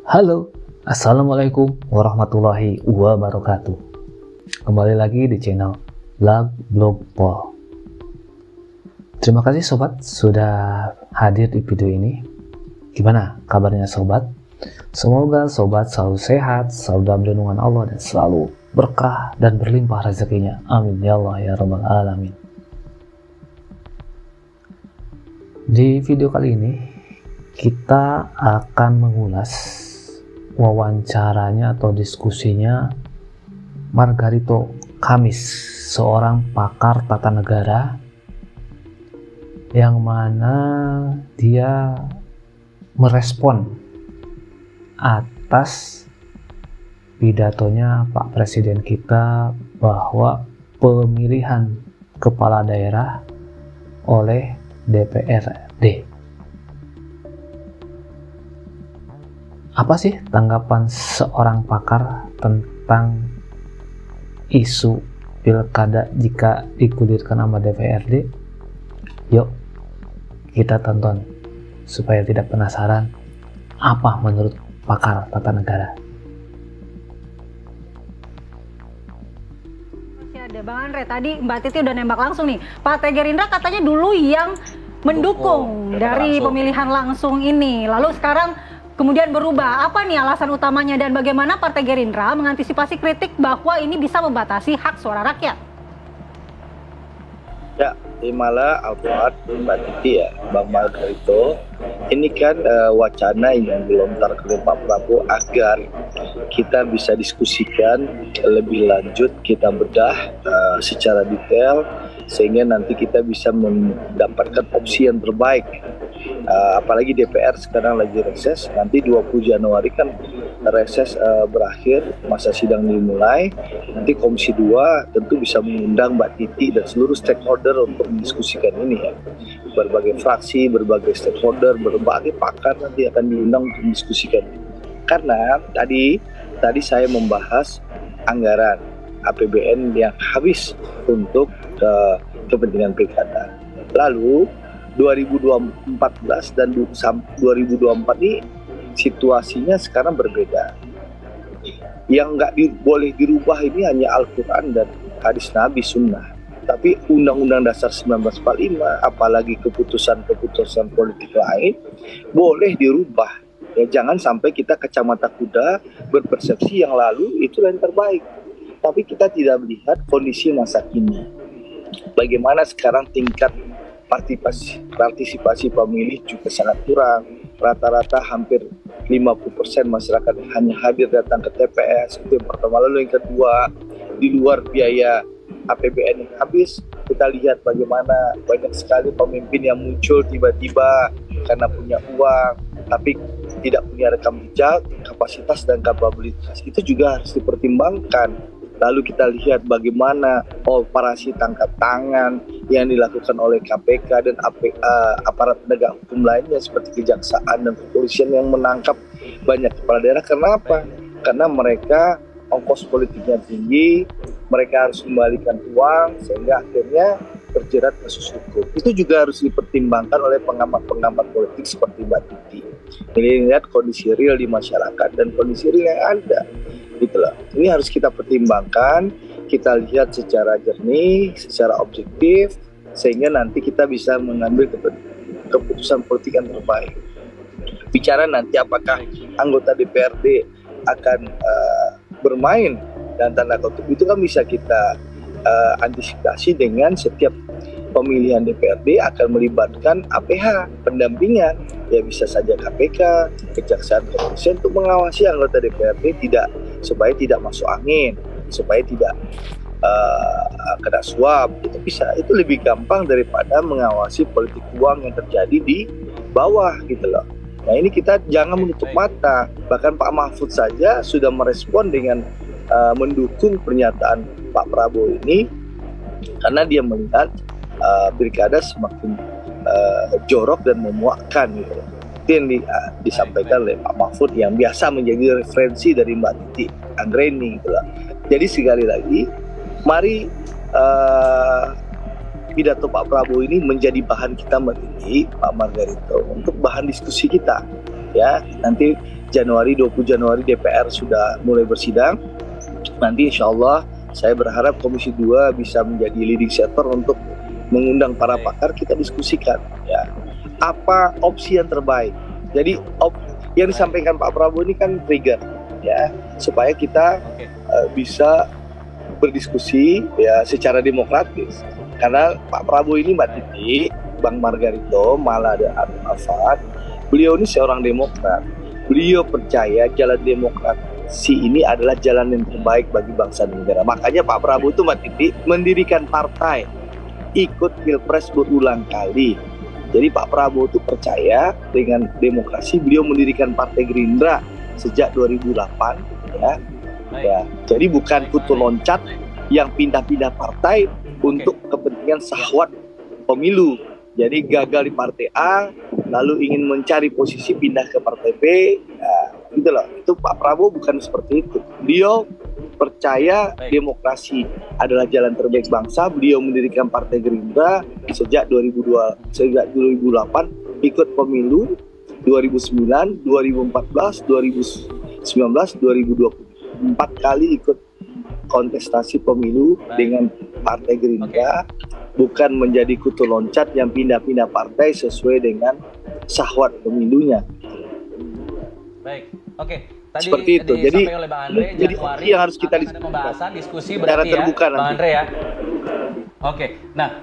Halo, Assalamualaikum warahmatullahi wabarakatuh. Kembali lagi di channel Lag Blog Pol. Terima kasih sobat sudah hadir di video ini. Gimana kabarnya sobat? Semoga sobat selalu sehat, selalu dalam lindungan Allah, dan selalu berkah dan berlimpah rezekinya. Amin ya Allah ya Rabbal Alamin. Di video kali ini kita akan mengulas wawancaranya atau diskusinya Margarito Kamis, seorang pakar tata negara yang mana dia merespon atas pidatonya Pak Presiden kita bahwa pemilihan kepala daerah oleh DPRD. Apa sih tanggapan seorang pakar tentang isu pilkada jika digulirkan sama DPRD? Yuk kita tonton supaya tidak penasaran apa menurut pakar tata negara. Ada Bang Andre, tadi Mbak Titi udah nembak langsung nih. Partai Gerindra katanya dulu yang mendukung dari pemilihan langsung ini. Lalu sekarang kemudian berubah. Apa nih alasan utamanya dan bagaimana Partai Gerindra mengantisipasi kritik bahwa ini bisa membatasi hak suara rakyat? Ya, malah Alfred, Mbak Titi ya, Bang Margarito, ini kan wacana yang dilontarkan oleh Pak Prabowo agar kita bisa diskusikan lebih lanjut, kita bedah secara detail sehingga nanti kita bisa mendapatkan opsi yang terbaik. Apalagi DPR sekarang lagi reses, nanti 20 Januari kan reses berakhir, masa sidang dimulai, nanti Komisi 2 tentu bisa mengundang Mbak Titi dan seluruh stakeholder untuk mendiskusikan ini ya. Berbagai fraksi, berbagai stakeholder, berbagai pakar nanti akan diundang untuk mendiskusikan. Karena tadi saya membahas anggaran APBN yang habis untuk kepentingan pilkada. Lalu 2014 dan 2024 ini situasinya sekarang berbeda. Yang nggak boleh dirubah ini hanya Al-Quran dan hadis Nabi Sunnah. Tapi Undang-Undang Dasar 1945, apalagi keputusan-keputusan politik lain, boleh dirubah. Ya, jangan sampai kita kacamata kuda berpersepsi yang lalu itu yang terbaik. Tapi kita tidak melihat kondisi masa kini. Bagaimana sekarang tingkat partisipasi pemilih juga sangat kurang. Rata-rata hampir 50% masyarakat hanya hadir datang ke TPS. Itu yang pertama. Lalu yang kedua, di luar biaya APBN yang habis, kita lihat bagaimana banyak sekali pemimpin yang muncul tiba-tiba karena punya uang, tapi tidak punya rekam jejak, kapasitas dan kapabilitas. Itu juga harus dipertimbangkan. Lalu kita lihat bagaimana operasi tangkap tangan yang dilakukan oleh KPK dan aparat penegak hukum lainnya seperti kejaksaan dan kepolisian yang menangkap banyak kepala daerah. Kenapa? Karena mereka ongkos politiknya tinggi, mereka harus kembalikan uang sehingga akhirnya terjerat kasus hukum. Itu juga harus dipertimbangkan oleh pengamat-pengamat politik seperti Mbak Titi. Ini lihat kondisi real di masyarakat dan kondisi real yang ada. Gitulah. Ini harus kita pertimbangkan, kita lihat secara jernih, secara objektif, sehingga nanti kita bisa mengambil keputusan politik yang terbaik. Bicara nanti apakah anggota DPRD akan bermain dan tanda kutip itu kan bisa kita antisipasi dengan setiap pemilihan DPRD akan melibatkan APH pendampingan, ya bisa saja KPK, kejaksaan, kepolisian untuk mengawasi anggota DPRD supaya tidak masuk angin, supaya tidak kena suap. Itu bisa, itu lebih gampang daripada mengawasi politik uang yang terjadi di bawah gitu loh. Nah ini kita jangan menutup mata. Bahkan Pak Mahfud saja sudah merespon dengan mendukung pernyataan Pak Prabowo ini karena dia melihat pilkada semakin jorok dan memuakkan gitu. Itu yang disampaikan oleh Pak Mahfud yang biasa menjadi referensi dari Mbak Titi Anggreni gitu lah. Jadi sekali lagi mari pidato Pak Prabowo ini menjadi bahan kita Mbak Titi, Pak Margarito, untuk bahan diskusi kita. ya. Nanti 20 Januari DPR sudah mulai bersidang. Nanti insya Allah saya berharap Komisi 2 bisa menjadi leading sector untuk mengundang para pakar, kita diskusikan ya apa opsi yang terbaik. Jadi yang disampaikan Pak Prabowo ini kan trigger ya, supaya kita bisa berdiskusi ya secara demokratis. Karena Pak Prabowo ini Mbak Titi, Bang Margarito, malah ada Arfad, beliau ini seorang demokrat. Beliau percaya jalan demokrasi ini adalah jalan yang terbaik bagi bangsa dan negara. Makanya Pak Prabowo itu Mbak Titi mendirikan partai, ikut pilpres berulang kali. Jadi Pak Prabowo itu percaya dengan demokrasi. Beliau mendirikan Partai Gerindra sejak 2008 ya. Ya, jadi bukan kutu loncat yang pindah-pindah partai untuk kepentingan syahwat pemilu. Jadi gagal di partai A, lalu ingin mencari posisi pindah ke partai B, gitu loh. Itu Pak Prabowo bukan seperti itu. Beliau percaya demokrasi adalah jalan terbaik bangsa. Beliau mendirikan Partai Gerindra sejak 2008, ikut pemilu 2009, 2014, 2019, 2020. 4 kali ikut kontestasi pemilu dengan Partai Gerindra, bukan menjadi kutu loncat yang pindah-pindah partai sesuai dengan syahwat pemilunya. Baik, oke. Tadi seperti itu. Jadi oleh Bang Andre, jadi Januari yang harus kita diskusi secara berarti terbuka ya, nanti. Bang Andre ya. Oke, nah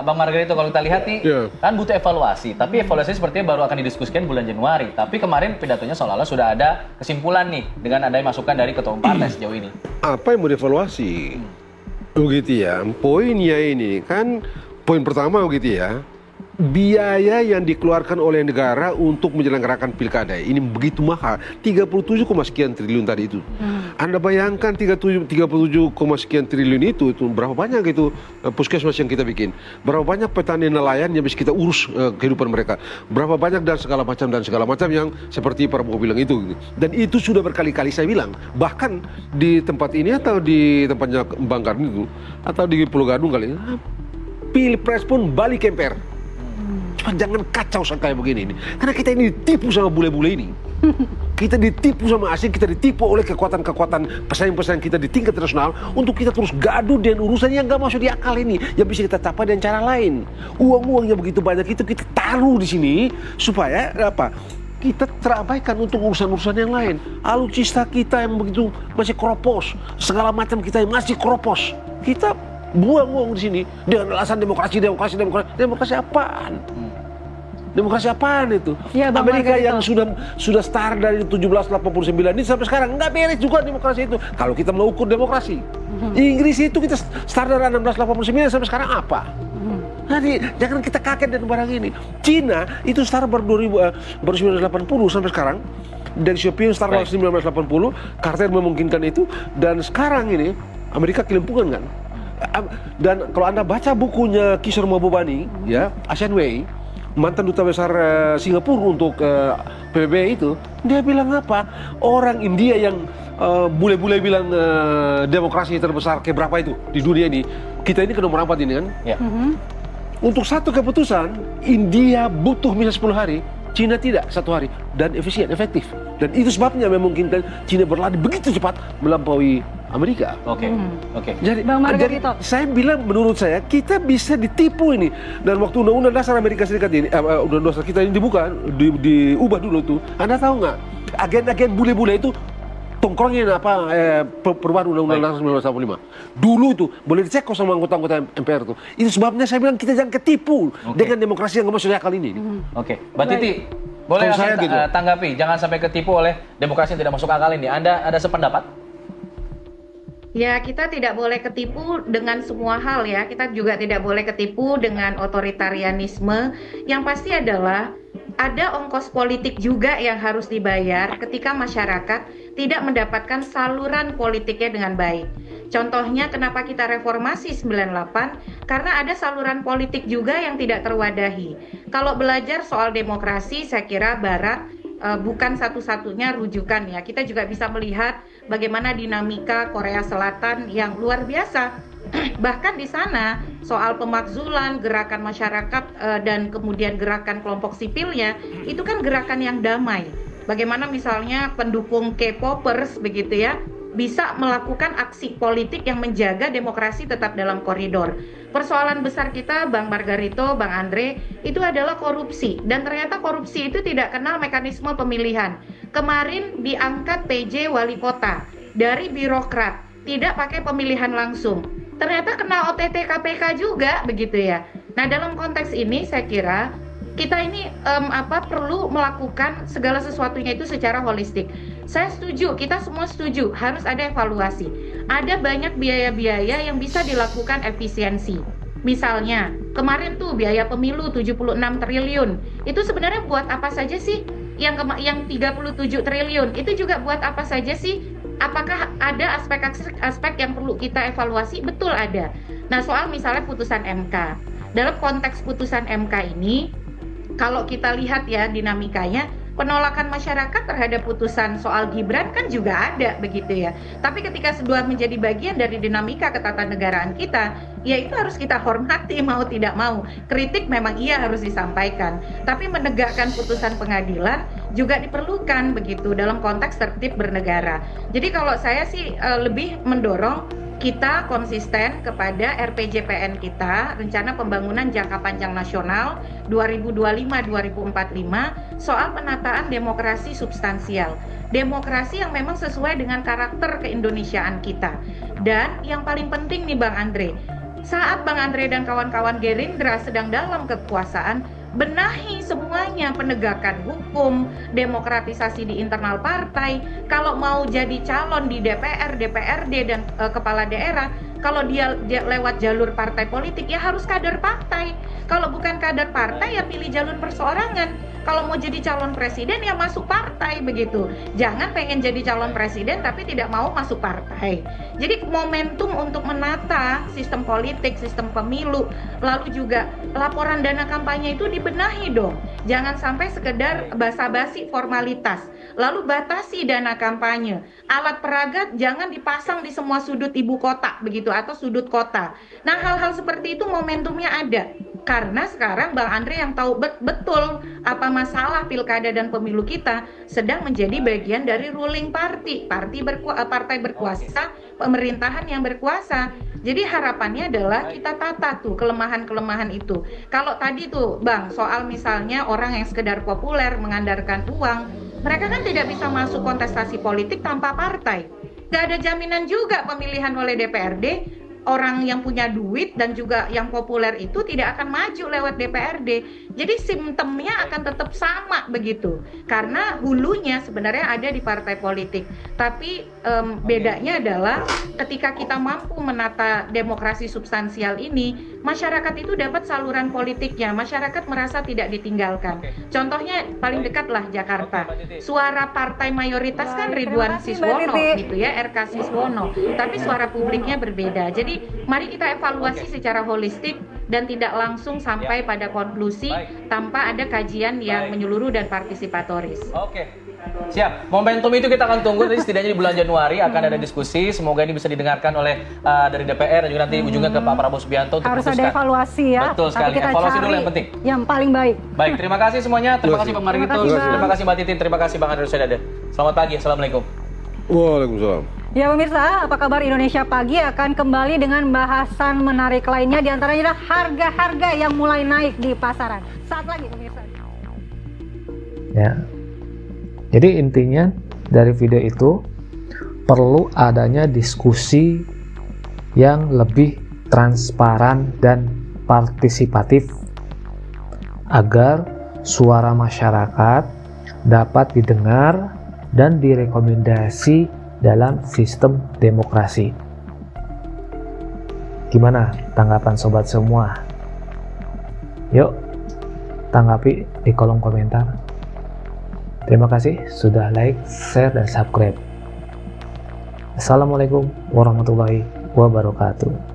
Bang Margarito kalau kita lihat nih kan butuh evaluasi, tapi evaluasi sepertinya baru akan didiskusikan bulan Januari. Tapi kemarin pidatonya seolah-olah sudah ada kesimpulan nih dengan adanya masukan dari ketua umum partai sejauh ini. Apa yang mau dievaluasi? Begitu ya, poinnya ini kan poin pertama begitu ya. Biaya yang dikeluarkan oleh negara untuk menyelenggarakan pilkada ini begitu mahal, 37, sekian triliun tadi itu. Anda bayangkan 37, sekian triliun itu berapa banyak itu puskesmas yang kita bikin, berapa banyak petani nelayan yang bisa kita urus kehidupan mereka, berapa banyak dan segala macam yang seperti Prabowo bilang itu. Dan itu sudah berkali-kali saya bilang, bahkan di tempat ini atau di tempatnya Bang Karni itu atau di Pulau Gadung kali, pilpres pun balik emper. Cuma jangan kacau kayak begini ini. Karena kita ini ditipu sama bule-bule ini. Kita ditipu sama asing, kita ditipu oleh kekuatan-kekuatan pesaing-pesaing kita di tingkat nasional untuk kita terus gaduh dengan urusan yang gak masuk di akal ini, yang bisa kita capai dengan cara lain. Uang-uang yang begitu banyak itu kita taruh di sini supaya apa? Kita terabaikan untuk urusan-urusan yang lain. Alutsista kita yang begitu masih kropos, segala macam kita yang masih kropos. Kita buang uang di sini dengan alasan demokrasi apaan? Demokrasi apaan itu? Ya, Amerika yang sudah start dari 1789 ini sampai sekarang nggak beres juga demokrasi itu. Kalau kita mau ukur demokrasi, Inggris itu kita start dari 1689 sampai sekarang apa? Jadi jangan kita kaget dengan barang ini. Cina itu start baru 1980 sampai sekarang. Dari Shopee start dari 1980, Carter memungkinkan itu, dan sekarang ini Amerika kelimpungan kan. Dan kalau Anda baca bukunya Kishore Mahbubani, ya, Asian Way, mantan duta besar Singapura untuk PBB itu, dia bilang apa? Orang India yang bule-bule bilang demokrasi terbesar ke berapa itu di dunia ini, kita ini ke nomor 4 ini kan? Ya. Untuk satu keputusan, India butuh misalnya 10 hari, Cina tidak, 1 hari, dan efektif. Dan itu sebabnya memungkinkan Cina berlari begitu cepat melampaui Amerika. Oke. Jadi, Bang Margarito, saya bilang menurut saya kita bisa ditipu ini. Dan waktu Undang-Undang Dasar Amerika Serikat ini, Undang-Undang Dasar kita ini dibuka, diubah dulu tuh. Anda tahu nggak? Agen-agen bule-bule itu tongkrongin perubahan Undang-Undang Dasar 1945. Dulu itu boleh dicek kok sama anggota-anggota MPR tuh. Itu sebabnya saya bilang kita jangan ketipu dengan demokrasi yang nggak masuk akal ini. Oke, Mbak Titi, boleh langsung tanggapi, jangan sampai ketipu oleh demokrasi yang tidak masuk akal ini. Anda ada sependapat? Ya, kita tidak boleh ketipu dengan semua hal ya. Kita juga tidak boleh ketipu dengan otoritarianisme. Yang pasti adalah ada ongkos politik juga yang harus dibayar ketika masyarakat tidak mendapatkan saluran politiknya dengan baik. Contohnya kenapa kita reformasi 98, karena ada saluran politik juga yang tidak terwadahi. Kalau belajar soal demokrasi, saya kira Barat bukan satu-satunya rujukan ya. Kita juga bisa melihat bagaimana dinamika Korea Selatan yang luar biasa. Bahkan di sana soal pemakzulan, gerakan masyarakat dan kemudian gerakan kelompok sipilnya itu kan gerakan yang damai. Bagaimana misalnya pendukung K-popers begitu ya bisa melakukan aksi politik yang menjaga demokrasi tetap dalam koridor. Persoalan besar kita, Bang Margarito, Bang Andre, itu adalah korupsi. Dan ternyata korupsi itu tidak kenal mekanisme pemilihan. Kemarin diangkat PJ wali kota dari birokrat, tidak pakai pemilihan langsung. Ternyata kena OTT KPK juga, begitu ya. Nah, dalam konteks ini saya kira kita ini perlu melakukan segala sesuatunya itu secara holistik. Saya setuju, kita semua setuju, harus ada evaluasi. Ada banyak biaya-biaya yang bisa dilakukan efisiensi. Misalnya, kemarin tuh biaya pemilu 76 triliun. Itu sebenarnya buat apa saja sih? Yang 37 triliun, itu juga buat apa saja sih? Apakah ada aspek-aspek yang perlu kita evaluasi? Betul ada. Nah, soal misalnya putusan MK. Dalam konteks putusan MK ini, kalau kita lihat ya dinamikanya, penolakan masyarakat terhadap putusan soal Gibran kan juga ada begitu ya. Tapi ketika sudah menjadi bagian dari dinamika ketatanegaraan kita, ya itu harus kita hormati mau tidak mau. Kritik memang iya harus disampaikan, tapi menegakkan putusan pengadilan juga diperlukan begitu dalam konteks tertib bernegara. Jadi kalau saya sih lebih mendorong kita konsisten kepada RPJPN kita, Rencana Pembangunan Jangka Panjang Nasional 2025-2045, soal penataan demokrasi substansial. Demokrasi yang memang sesuai dengan karakter keindonesiaan kita. Dan yang paling penting nih Bang Andre, saat Bang Andre dan kawan-kawan Gerindra sedang dalam kekuasaan, benahi semuanya, penegakan hukum, demokratisasi di internal partai. Kalau mau jadi calon di DPR, DPRD dan kepala daerah, kalau dia lewat jalur partai politik ya harus kader partai. Kalau bukan kader partai ya pilih jalur perseorangan. Kalau mau jadi calon presiden ya masuk partai begitu. Jangan pengen jadi calon presiden tapi tidak mau masuk partai. Jadi momentum untuk menata sistem politik, sistem pemilu, lalu juga laporan dana kampanye itu dibenahi dong. Jangan sampai sekedar basa-basi formalitas. Lalu batasi dana kampanye. Alat peraga jangan dipasang di semua sudut ibu kota begitu atau sudut kota. Nah, hal-hal seperti itu momentumnya ada. Karena sekarang Bang Andre yang tahu betul apa masalah pilkada dan pemilu kita sedang menjadi bagian dari ruling party, partai berkuasa, pemerintahan yang berkuasa. Jadi harapannya adalah kita tata tuh kelemahan-kelemahan itu. Kalau tadi tuh Bang, soal misalnya orang yang sekedar populer mengandalkan uang, mereka kan tidak bisa masuk kontestasi politik tanpa partai. Gak ada jaminan juga pemilihan oleh DPRD. Orang yang punya duit dan juga yang populer itu tidak akan maju lewat DPRD. Jadi simptomnya akan tetap sama begitu. Karena hulunya sebenarnya ada di partai politik. Tapi bedanya adalah ketika kita mampu menata demokrasi substansial ini, masyarakat itu dapat saluran politiknya. Masyarakat merasa tidak ditinggalkan. Contohnya paling dekat lah Jakarta. Suara partai mayoritas kan Ridwan Siswono gitu ya, RK Siswono. Tapi suara publiknya berbeda. Jadi mari kita evaluasi secara holistik dan tidak langsung sampai pada konklusi tanpa ada kajian yang menyeluruh dan partisipatoris. Oke, siap. Momentum itu kita akan tunggu. Jadi setidaknya di bulan Januari akan ada diskusi. Semoga ini bisa didengarkan oleh dari DPR dan juga nanti ujungnya ke Pak Prabowo Subianto untuk harus memutuskan. Ada evaluasi ya. Betul sekali. Kita Evaluasi dulu yang penting. Yang paling baik. Baik, terima kasih semuanya. Terima kasih Bang Margarito. Terima kasih Mbak Titin. Terima kasih Bang Andre Rosiade. Selamat pagi. Assalamualaikum. Waalaikumsalam. Ya pemirsa, apa kabar? Indonesia Pagi akan kembali dengan bahasan menarik lainnya, diantaranya adalah harga-harga yang mulai naik di pasaran. Saat lagi pemirsa. Ya, jadi intinya dari video itu perlu adanya diskusi yang lebih transparan dan partisipatif agar suara masyarakat dapat didengar dan direkomendasi dalam sistem demokrasi. Gimana tanggapan sobat semua? Yuk, tanggapi di kolom komentar. Terima kasih sudah like, share, dan subscribe. Assalamualaikum warahmatullahi wabarakatuh.